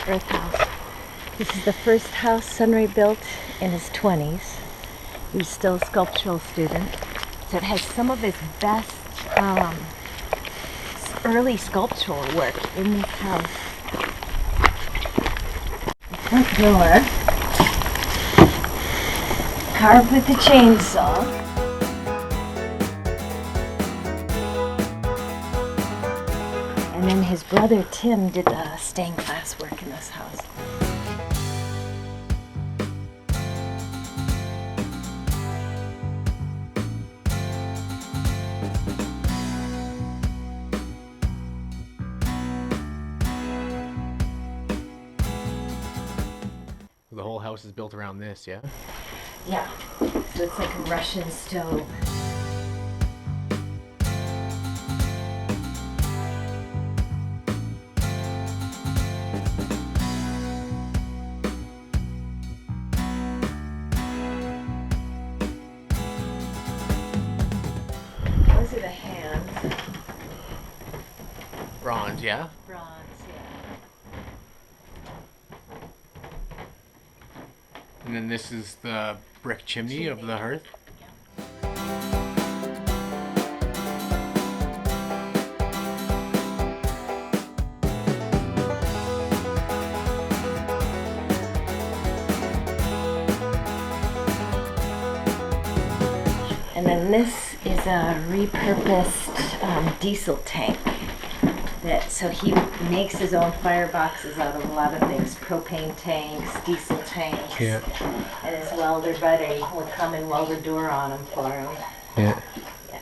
Earth House. This is the first house SunRay built in his 20s. He's still a sculptural student. So it has some of his best early sculptural work in this house. The front door, carved with the chainsaw. And then his brother Tim did the stained glass work in this house. The whole house is built around this, yeah? Yeah, so it's like a Russian stove. Those are the hands. Bronze, yeah? Bronze, yeah. And then this is the brick chimney of the hearth? And then this is a repurposed diesel tank. So he makes his own fireboxes out of a lot of things, propane tanks, diesel tanks, Yeah. and his welder buddy will come and weld a door on them for him. Yeah. Yeah.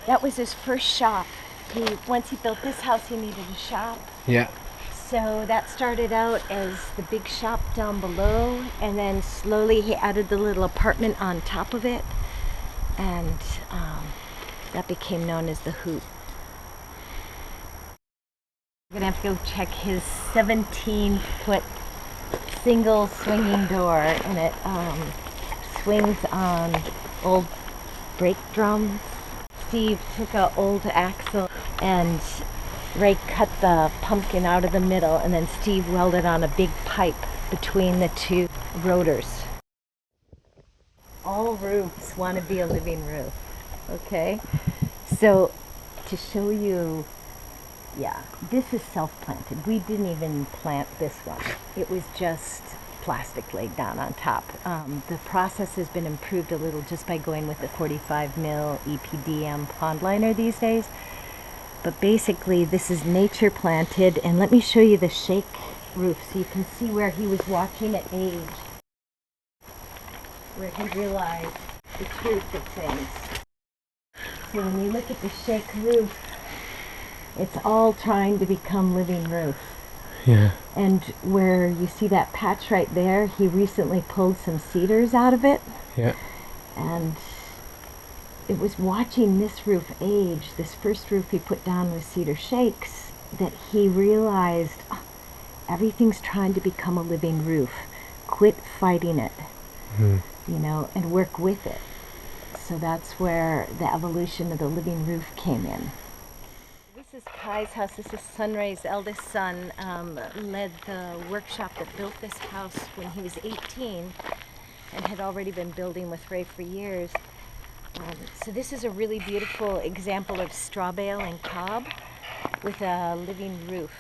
That was his first shop. Once he built this house, he needed a shop. Yeah. So that started out as the big shop down below, and then slowly he added the little apartment on top of it, and that became known as the Hoop. We're gonna have to go check his 17-foot single swinging door, and it swings on old brake drums. Steve took an old axle and Ray cut the pumpkin out of the middle, and then Steve welded on a big pipe between the two rotors. All roofs want to be a living roof, okay? So to show you, yeah, this is self-planted. We didn't even plant this one. It was just plastic laid down on top. The process has been improved a little just by going with the 45 mil EPDM pond liner these days. But basically this is nature planted, and let me show you the shake roof so you can see where he was watching at age, where he realized the truth of things. So when you look at the shake roof, it's all trying to become living roof. Yeah. And where you see that patch right there, he recently pulled some cedars out of it. Yeah. And it was watching this roof age, this first roof he put down with cedar shakes, that he realized, oh, everything's trying to become a living roof. Quit fighting it, you know, and work with it. So that's where the evolution of the living roof came in. This is Kai's house. This is SunRay's eldest son, led the workshop that built this house when he was 18 and had already been building with Ray for years. So this is a really beautiful example of straw bale and cob with a living roof.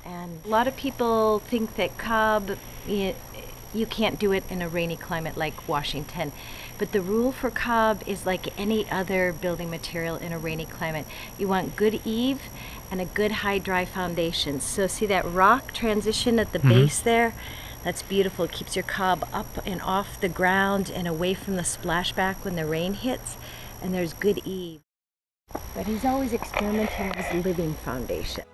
And a lot of people think that cob, you can't do it in a rainy climate like Washington. But the rule for cob is like any other building material in a rainy climate. You want good eave and a good high dry foundation. So see that rock transition at the base there? That's beautiful. It keeps your cob up and off the ground and away from the splashback when the rain hits. And there's good eave. But he's always experimenting with his living foundation.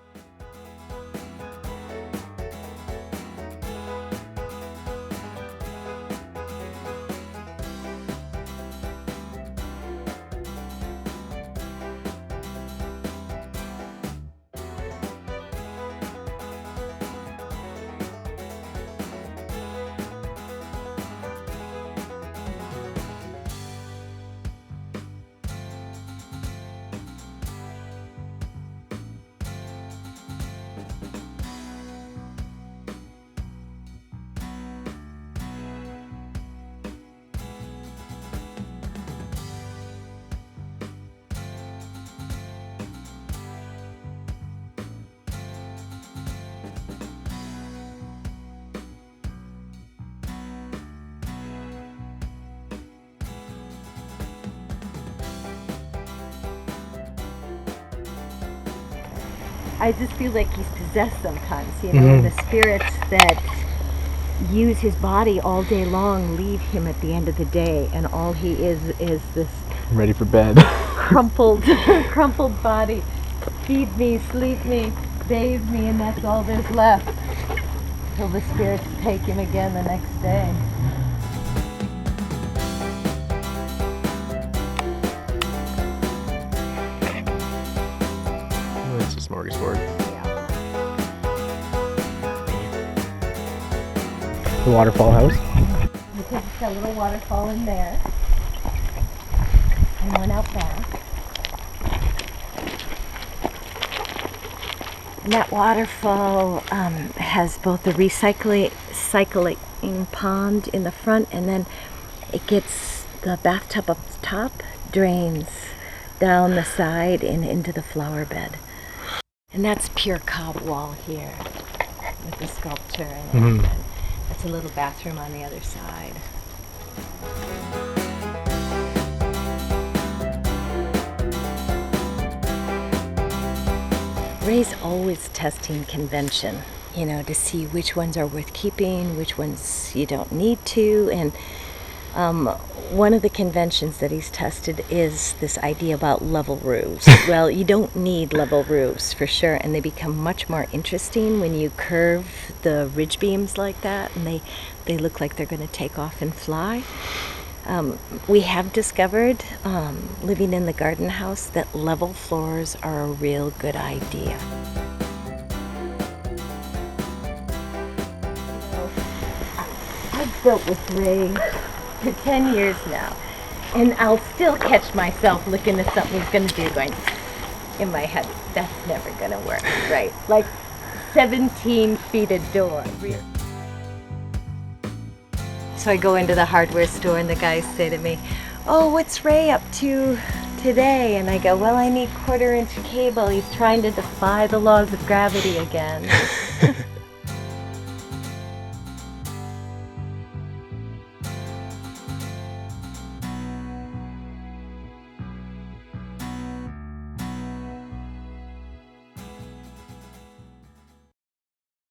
I just feel like he's possessed sometimes, you know, and the spirits that use his body all day long leave him at the end of the day, and all he is this Ready for bed. crumpled crumpled body. Feed me, sleep me, bathe me, and that's all there's left till the spirits take him again the next day. Oh, it's a smorgasbord. The waterfall house. Because it's got a little waterfall in there, and one out back. And that waterfall has both the recycling pond in the front, and then it gets the bathtub up top, drains down the side and into the flower bed. And that's pure cob wall here with the sculpture in it. That's a little bathroom on the other side. Ray's always testing convention, you know, to see which ones are worth keeping, which ones you don't need to. And one of the conventions that he's tested is this idea about level roofs. Well, you don't need level roofs for sure, and they become much more interesting when you curve the ridge beams like that, and they look like they're going to take off and fly. We have discovered, living in the garden house, that level floors are a real good idea. I've built with Ray for 10 years now, and I'll still catch myself looking at something he's going to do, going in my head, that's never going to work, right? Like 17 feet of door. So I go into the hardware store and the guys say to me, oh, what's Ray up to today? And I go, well, I need 1/4-inch cable. He's trying to defy the laws of gravity again.